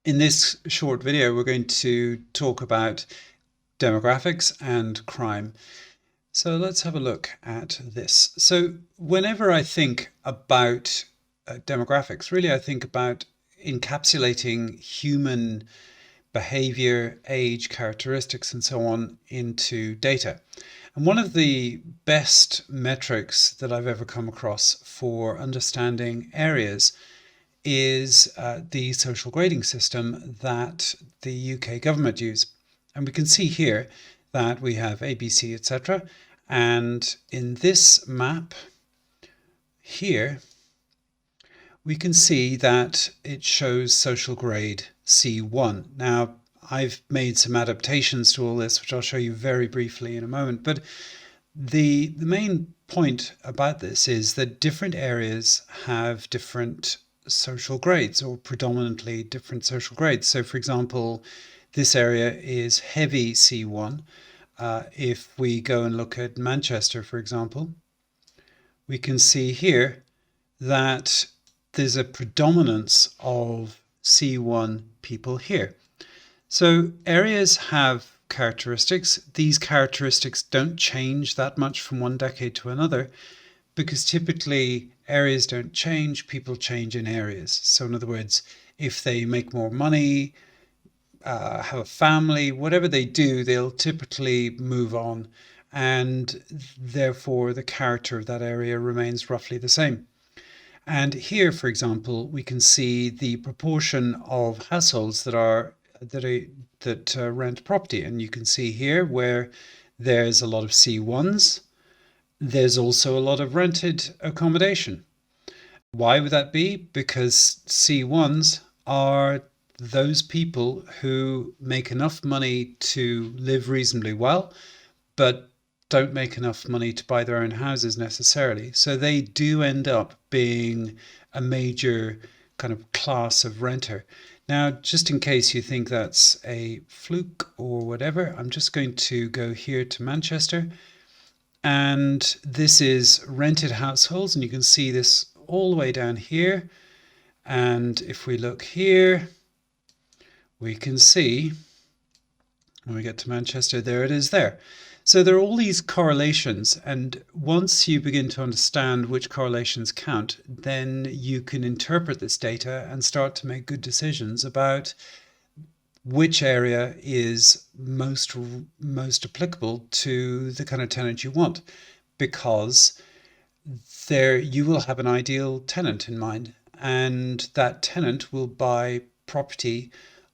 In this short video, we're going to talk about demographics and crime. So let's have a look at this. So whenever I think about demographics, really I think about encapsulating human behavior, age, characteristics, and so on into data. And one of the best metrics that I've ever come across for understanding areas is the social grading system that the UK government use. And we can see here that we have A, B, C, etc. And in this map here, we can see that it shows social grade C1. Now, I've made some adaptations to all this, which I'll show you very briefly in a moment. But the main point about this is that different areas have different social grades, or predominantly different social grades. So for example, this area is heavy C1. If we go and look at Manchester, for example, we can see here that there's a predominance of C1 people here. So areas have characteristics. These characteristics don't change that much from one decade to another, because typically areas don't change, people change in areas. So in other words, if they make more money, have a family, whatever they do, they'll typically move on, and therefore the character of that area remains roughly the same. And here, for example, we can see the proportion of households that rent property, and you can see here where there's a lot of C1s. There's also a lot of rented accommodation. Why would that be? Because C1s are those people who make enough money to live reasonably well, but don't make enough money to buy their own houses necessarily. So they do end up being a major kind of class of renter. Now, just in case you think that's a fluke or whatever, I'm just going to go here to Manchester. And this is rented households, and you can see this all the way down here. And if we look here, we can see, when we get to Manchester, there it is there. So there are all these correlations, and once you begin to understand which correlations count, then you can interpret this data and start to make good decisions about which area is most applicable to the kind of tenant you want, because there you will have an ideal tenant in mind, and that tenant will buy property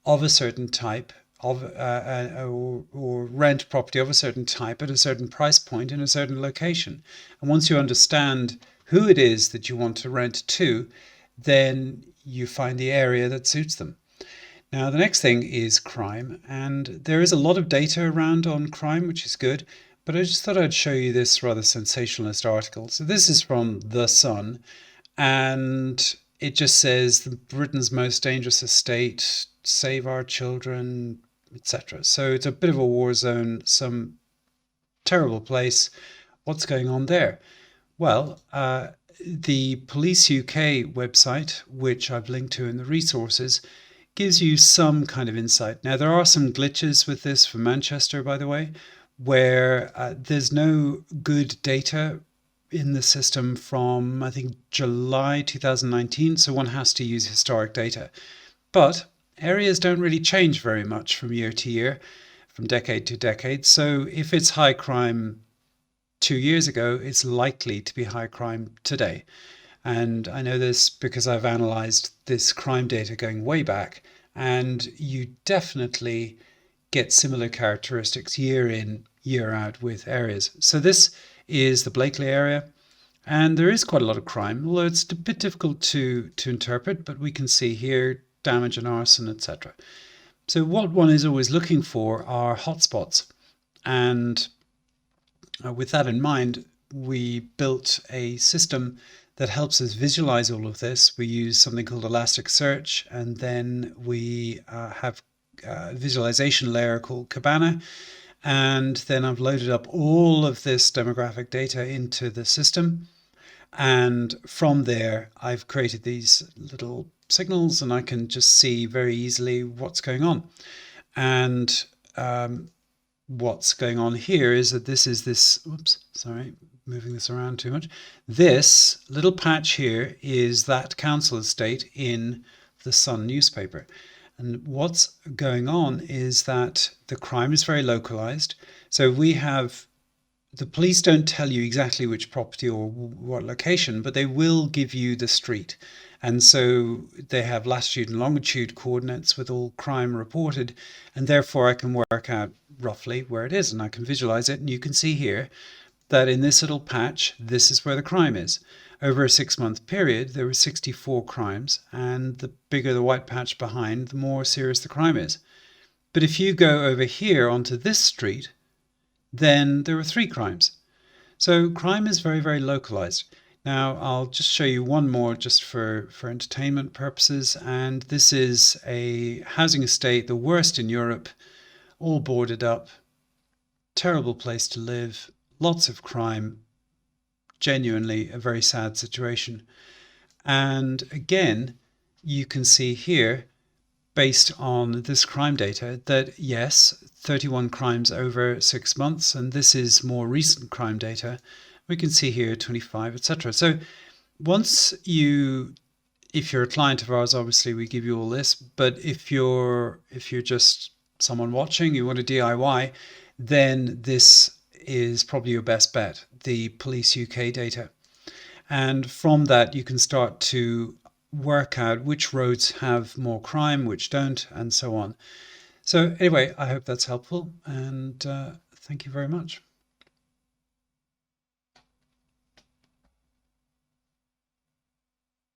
of a certain type or rent property of a certain type at a certain price point in a certain location. And once you understand who it is that you want to rent to, then you find the area that suits them. Now, the next thing is crime, and there is a lot of data around on crime, which is good, but I just thought I'd show you this rather sensationalist article. So this is from The Sun, and it just says Britain's most dangerous estate, save our children, etc. So it's a bit of a war zone, some terrible place. What's going on there? Well, the Police UK website, which I've linked to in the resources, gives you some kind of insight. Now, there are some glitches with this for Manchester, by the way, where there's no good data in the system from, I think, July 2019, so one has to use historic data. But areas don't really change very much from year to year, from decade to decade. So if it's high crime 2 years ago, it's likely to be high crime today. And I know this because I've analyzed this crime data going way back, and you definitely get similar characteristics year in, year out with areas. So this is the Blakely area, and there is quite a lot of crime, although it's a bit difficult to interpret, but we can see here damage and arson, etc. So what one is always looking for are hotspots. And with that in mind, we built a system that helps us visualize all of this. We use something called Elasticsearch, and then we have a visualization layer called Cabana. And then I've loaded up all of this demographic data into the system. And from there, I've created these little signals, and I can just see very easily what's going on. And what's going on here is that this is this, oops, sorry, moving this around too much. This little patch here is that council estate in the Sun newspaper. And what's going on is that the crime is very localized. So we have, the police don't tell you exactly which property or what location, but they will give you the street. And so they have latitude and longitude coordinates with all crime reported, and therefore I can work out roughly where it is, and I can visualize it. And you can see here that in this little patch, this is where the crime is. Over a 6-month period, there were 64 crimes, and the bigger the white patch behind, the more serious the crime is. But if you go over here onto this street, then there were 3 crimes. So crime is very, very localized. Now, I'll just show you one more just for entertainment purposes. And this is a housing estate, the worst in Europe, all boarded up, terrible place to live, lots of crime, genuinely a very sad situation. And again, you can see here, based on this crime data, that yes, 31 crimes over 6 months, and this is more recent crime data. We can see here 25, etc. So once you, if you're a client of ours, obviously we give you all this, but if you're just someone watching, you want to DIY, then this is probably your best bet, the Police UK data. And from that, you can start to work out which roads have more crime, which don't, and so on. So anyway, I hope that's helpful, and thank you very much.